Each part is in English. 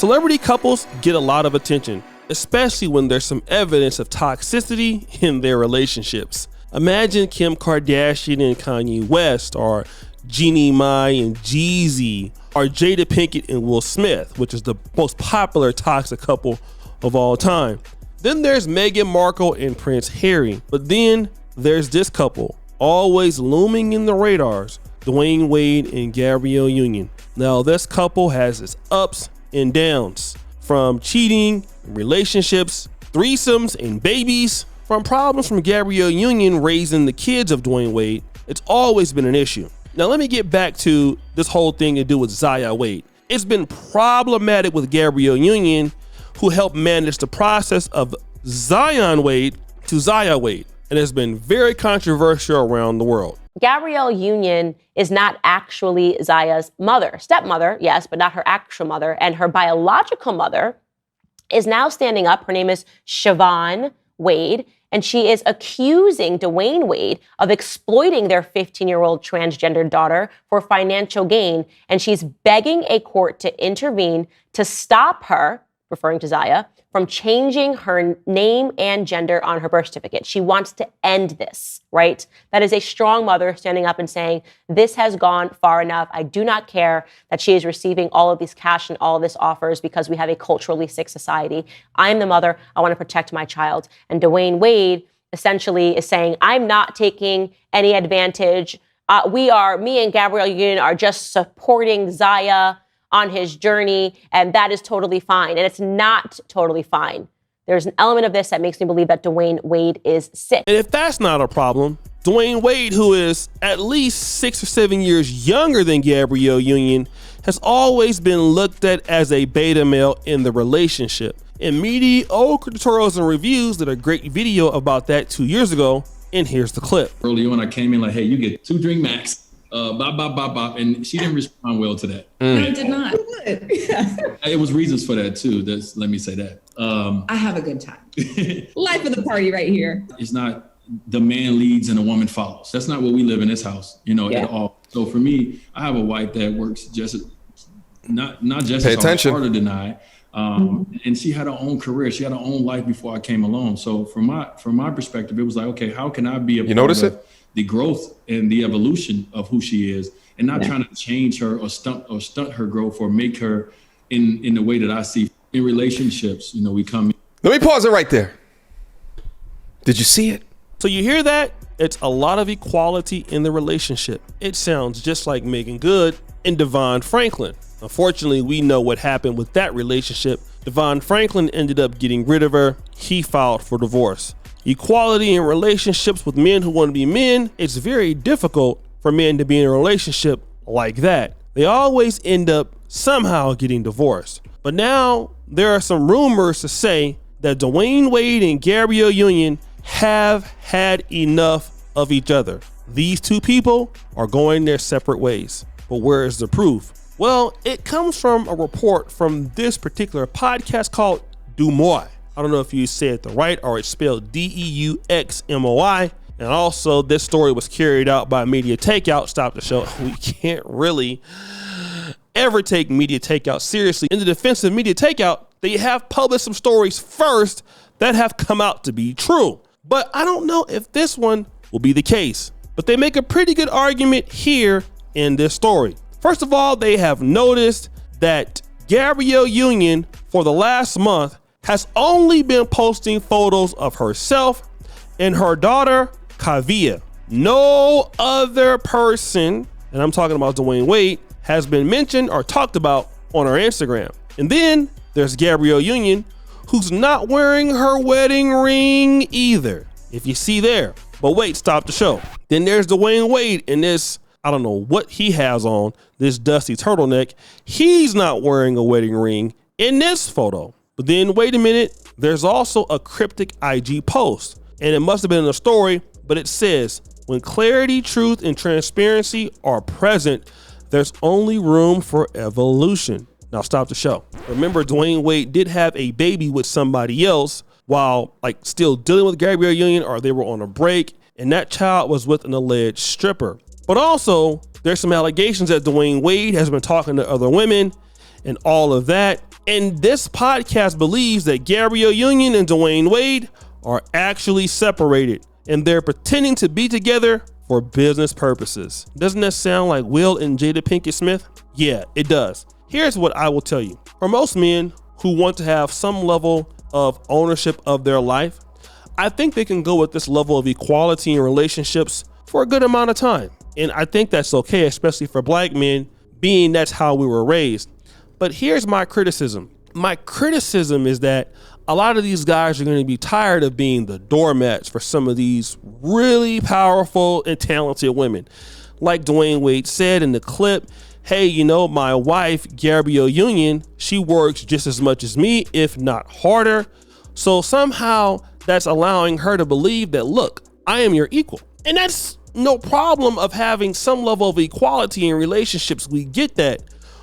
Celebrity couples get a lot of attention, especially when there's some evidence of toxicity in their relationships. Imagine Kim Kardashian and Kanye West, or Jeannie Mai and Jeezy, or Jada Pinkett and Will Smith, which is the most popular toxic couple of all time. Then there's Meghan Markle and Prince Harry. But then there's this couple, always looming in the radars, Dwayne Wade and Gabrielle Union. Now this couple has its ups and downs, from cheating, relationships, threesomes, and babies, from problems from Gabrielle Union raising the kids of Dwayne Wade. It's always been an issue. Now let me get back to this whole thing to do with Zaya Wade. It's been problematic with Gabrielle Union, who helped manage the process of Zion Wade to Zaya Wade, and it's been very controversial around the world. Gabrielle Union is not actually Zaya's mother. Stepmother, yes, but not her actual mother. And her biological mother is now standing up. Her name is Siobhan Wade, and she is accusing Dwayne Wade of exploiting their 15-year-old transgender daughter for financial gain. And she's begging a court to intervene to stop her, referring to Zaya, from changing her name and gender on her birth certificate. She wants to end this, right? That is a strong mother standing up and saying, this has gone far enough. I do not care that she is receiving all of these cash and all of this offers because we have a culturally sick society. I'm the mother. I want to protect my child. And Dwayne Wade essentially is saying, I'm not taking any advantage. Me and Gabrielle Union are just supporting Zaya on his journey, and that is totally fine. And it's not totally fine. There's an element of this that makes me believe that Dwayne Wade is sick. And if that's not a problem, Dwayne Wade, who is at least 6 or 7 years younger than Gabrielle Union, has always been looked at as a beta male in the relationship. And mediocre tutorials and reviews did a great video about that 2 years ago, and here's the clip. Early on, I came in like, hey, you get 2 drink max. Bop. And she didn't respond well to that. I did not. It was reasons for that too. Let me say that. I have a good time. Life of the party right here. It's not the man leads and the woman follows. That's not what we live in this house, at all. So for me, I have a wife that works not just as hard than I. And she had her own career. She had her own life before I came along. So from my perspective, it was like, okay, how can I be a part of the growth and the evolution of who she is, and not trying to change her or stunt her growth or make her in the way that I see in relationships. We come in. Let me pause it right there. Did you see it? So you hear that? It's a lot of equality in the relationship. It sounds just like Megan Good and Devon Franklin. Unfortunately, we know what happened with that relationship. Devon Franklin ended up getting rid of her. He filed for divorce. Equality in relationships with men who want to be men, it's very difficult for men to be in a relationship like that. They always end up somehow getting divorced. But now there are some rumors to say that Dwayne Wade and Gabrielle Union have had enough of each other. These two people are going their separate ways. But where is the proof? Well, it comes from a report from this particular podcast called Dumois. I don't know if you said it right or it's spelled Deuxmoi. And also this story was carried out by Media Takeout. Stop the show. We can't really ever take Media Takeout seriously. In the defense of Media Takeout, they have published some stories first that have come out to be true. But I don't know if this one will be the case. But they make a pretty good argument here in this story. First of all, they have noticed that Gabrielle Union for the last month has only been posting photos of herself and her daughter, Kavia. No other person, and I'm talking about Dwayne Wade, has been mentioned or talked about on her Instagram. And then there's Gabrielle Union, who's not wearing her wedding ring either, if you see there. But wait, stop the show. Then there's Dwayne Wade in this, I don't know what he has on, this dusty turtleneck. He's not wearing a wedding ring in this photo. But then wait a minute, there's also a cryptic IG post, and it must have been in a story, but it says, when clarity, truth, and transparency are present, there's only room for evolution. Now stop the show. Remember, Dwayne Wade did have a baby with somebody else while still dealing with Gabrielle Union, or they were on a break, and that child was with an alleged stripper. But also, there's some allegations that Dwayne Wade has been talking to other women and all of that. And this podcast believes that Gabrielle Union and Dwayne Wade are actually separated and they're pretending to be together for business purposes. Doesn't that sound like Will and Jada Pinkett Smith? Yeah, it does. Here's what I will tell you. For most men who want to have some level of ownership of their life, I think they can go with this level of equality in relationships for a good amount of time. And I think that's okay, especially for black men, being that's how we were raised. But here's my criticism. My criticism is that a lot of these guys are going to be tired of being the doormats for some of these really powerful and talented women. Like Dwayne Wade said in the clip, hey, you know, my wife, Gabrielle Union, she works just as much as me, if not harder. So somehow that's allowing her to believe that, look, I am your equal. And that's no problem of having some level of equality in relationships. We get that.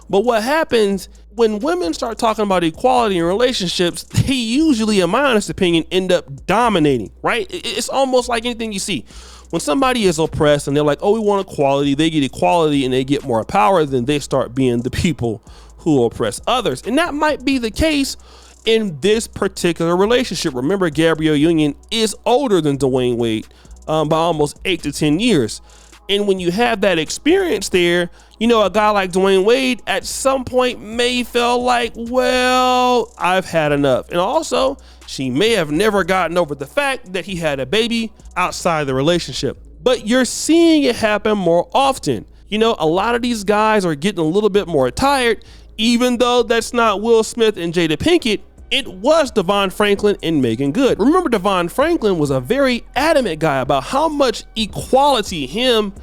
But what happens when women start talking about equality in relationships, they usually, in my honest opinion, end up dominating, right? It's almost like anything you see. When somebody is oppressed and they're like, oh, we want equality, they get equality and they get more power, then they start being the people who oppress others. And that might be the case in this particular relationship. Remember, Gabrielle Union is older than Dwayne Wade by almost 8 to 10 years. And when you have that experience there, you know, a guy like Dwayne Wade at some point may feel like, well, I've had enough. And also, she may have never gotten over the fact that he had a baby outside the relationship. But you're seeing it happen more often. You know, a lot of these guys are getting a little bit more tired, even though that's not Will Smith and Jada Pinkett. It was Devon Franklin and Megan Good. Remember, Devon Franklin was a very adamant guy about how much equality him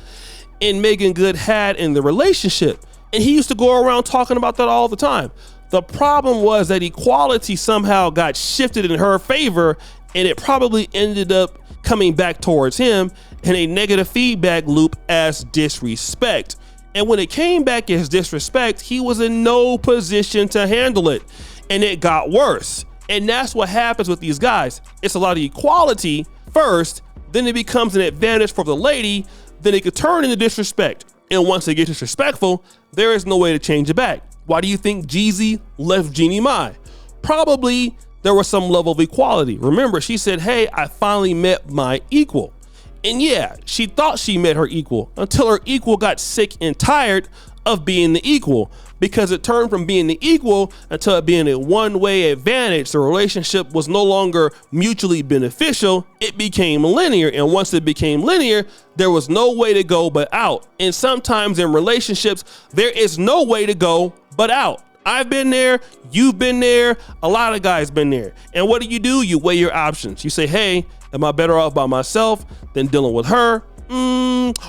and Megan Good had in the relationship. And he used to go around talking about that all the time. The problem was that equality somehow got shifted in her favor, and it probably ended up coming back towards him in a negative feedback loop as disrespect. And when it came back as disrespect, he was in no position to handle it. And it got worse. And that's what happens with these guys. It's a lot of equality first, then it becomes an advantage for the lady, then it could turn into disrespect. And once they get disrespectful, there is no way to change it back. Why do you think Jeezy left Jeannie Mai? Probably there was some level of equality. Remember, she said, hey, I finally met my equal. And yeah, she thought she met her equal until her equal got sick and tired of being the equal, because it turned from being the equal until it being a one-way advantage. The relationship was no longer mutually beneficial. It became linear. And once it became linear, there was no way to go but out. And sometimes in relationships, there is no way to go but out. I've been there. You've been there. A lot of guys been there. And what do? You weigh your options. You say, hey, am I better off by myself than dealing with her?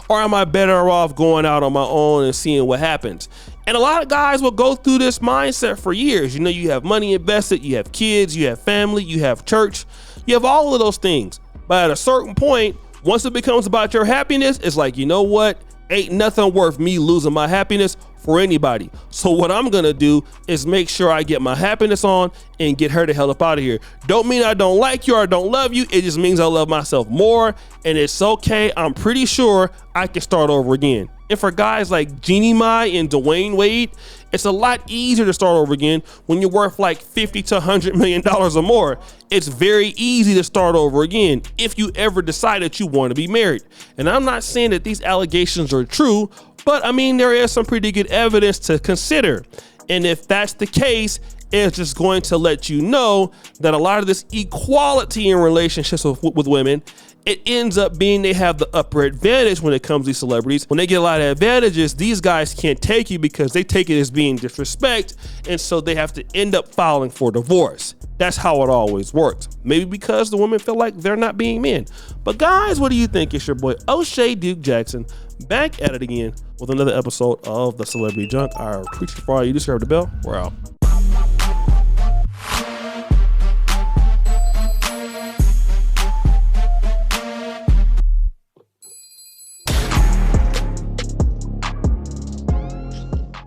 Or am I better off going out on my own and seeing what happens? And a lot of guys will go through this mindset for years. You know, you have money invested, you have kids, you have family, you have church, you have all of those things. But at a certain point, once it becomes about your happiness, it's like, you know what? Ain't nothing worth me losing my happiness for anybody. So what I'm gonna do is make sure I get my happiness on and get her the hell up out of here. Don't mean I don't like you or I don't love you. It just means I love myself more, and it's okay. I'm pretty sure I can start over again. And for guys like Jeannie Mai and Dwayne Wade, it's a lot easier to start over again when you're worth like $50 to $100 million or more. It's very easy to start over again if you ever decide that you want to be married. And I'm not saying that these allegations are true, but I mean, there is some pretty good evidence to consider. And if that's the case, it's just going to let you know that a lot of this equality in relationships with women, it ends up being they have the upper advantage when it comes to these celebrities. When they get a lot of advantages, these guys can't take you because they take it as being disrespect, and so they have to end up filing for divorce. That's how it always works. Maybe because the women feel like they're not being men. But guys, what do you think? It's your boy O'Shea Duke Jackson back at it again with another episode of The Celebrity Junk. Our preacher for all you. Deserve the bell. We're out.